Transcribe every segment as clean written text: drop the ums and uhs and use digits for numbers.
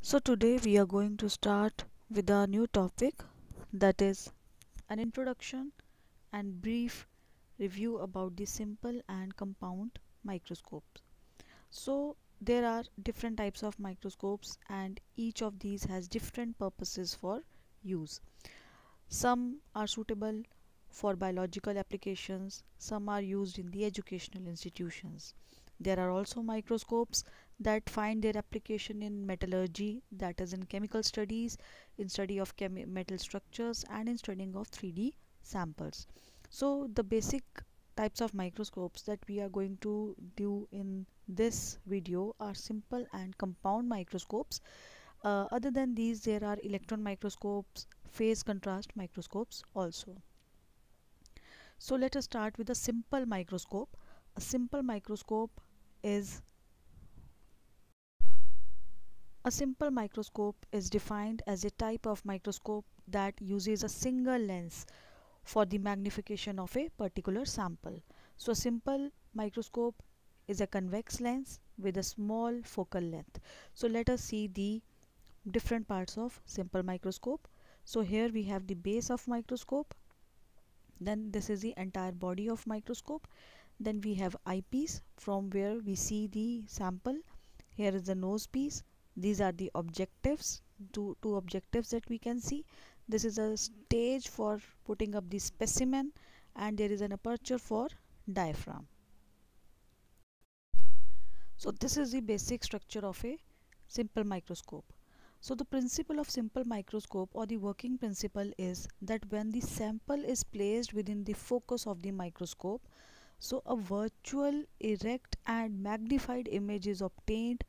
So today we are going to start with a new topic, that is an introduction and brief review about the simple and compound microscopes. So there are different types of microscopes and each of these has different purposes for use. Some are suitable for biological applications, some are used in the educational institutions. There are also microscopes that find their application in metallurgy, that is in chemical studies, in study of metal structures and in studying of 3D samples. So the basic types of microscopes that we are going to do in this video are simple and compound microscopes. Other than these, there are electron microscopes, phase contrast microscopes also. So let us start with a simple microscope. A simple microscope is defined as a type of microscope that uses a single lens for the magnification of a particular sample. So a simple microscope is a convex lens with a small focal length. So let us see the different parts of simple microscope. So here we have the base of microscope, then this is the entire body of microscope, then we have eyepiece from where we see the sample. Here is the nose piece. These are the objectives, two objectives that we can see. This is a stage for putting up the specimen, and there is an aperture for diaphragm. So this is the basic structure of a simple microscope. So the principle of simple microscope, or the working principle, is that when the sample is placed within the focus of the microscope, so a virtual, erect and magnified image is obtained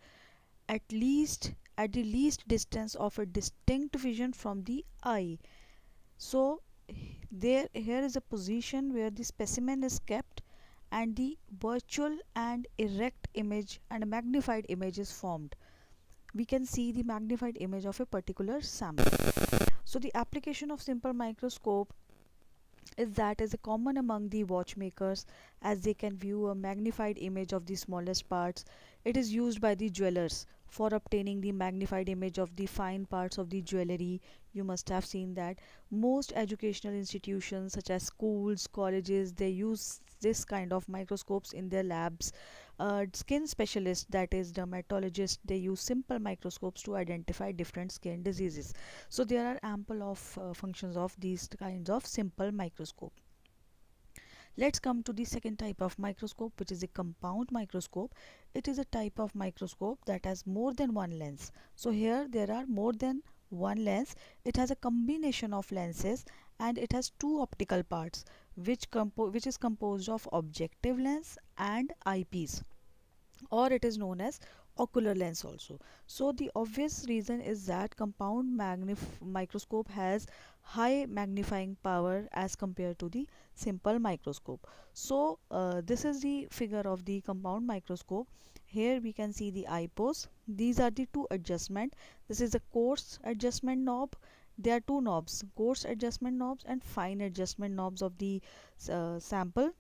at the least distance of a distinct vision from the eye. So here is a position where the specimen is kept and the virtual and erect image and a magnified image is formed. We can see the magnified image of a particular sample. So the application of simple microscope is a common among the watchmakers, as they can view a magnified image of the smallest parts. It is used by the jewelers for obtaining the magnified image of the fine parts of the jewelry. You must have seen that most educational institutions such as schools, colleges, they use this kind of microscopes in their labs. Skin specialists, that is dermatologists, they use simple microscopes to identify different skin diseases. So there are ample of functions of these kinds of simple microscope. Let's come to the second type of microscope, which is a compound microscope. It is a type of microscope that has more than one lens. So here there are more than one lens. It has a combination of lenses and it has two optical parts, which is composed of objective lens and eyepiece, or it is known as ocular lens also. So the obvious reason is that compound microscope has high magnifying power as compared to the simple microscope. So this is the figure of the compound microscope. Here we can see the eye pose. These are the two adjustment. This is a coarse adjustment knob. There are two knobs, coarse adjustment knobs and fine adjustment knobs of the sample.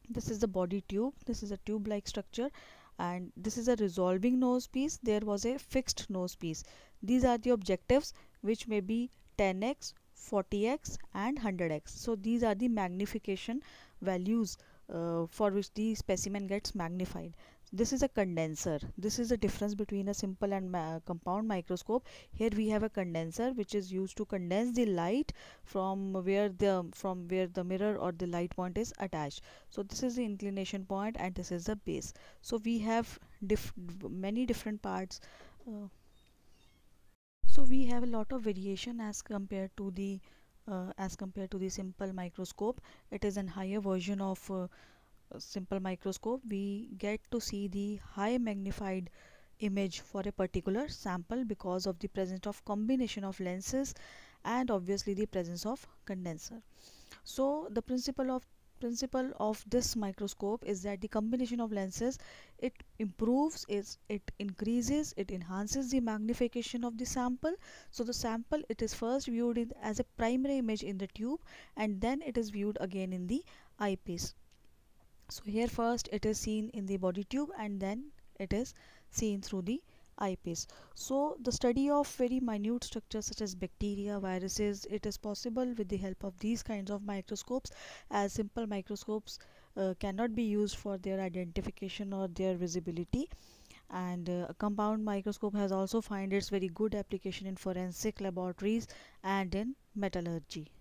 This is the body tube. This is a tube like structure, and this is a resolving nose piece. There was a fixed nose piece. These are the objectives, which may be 10x, 40x and 100x. So these are the magnification values for which the specimen gets magnified. This is a condenser. This is the difference between a simple and compound microscope. Here we have a condenser which is used to condense the light from where the mirror or the light point is attached. So this is the inclination point and this is the base. So we have many different parts. So we have a lot of variation as compared to the simple microscope. It is a higher version of simple microscope. We get to see the high magnified image for a particular sample because of the presence of combination of lenses and obviously the presence of condenser. So the principle of this microscope is that the combination of lenses, it increases, it enhances the magnification of the sample. So the sample, it is first viewed as a primary image in the tube, and then it is viewed again in the eyepiece. So here first it is seen in the body tube and then it is seen through the eyepiece. So the study of very minute structures such as bacteria, viruses, it is possible with the help of these kinds of microscopes, as simple microscopes cannot be used for their identification or their visibility. And a compound microscope has also find its very good application in forensic laboratories and in metallurgy.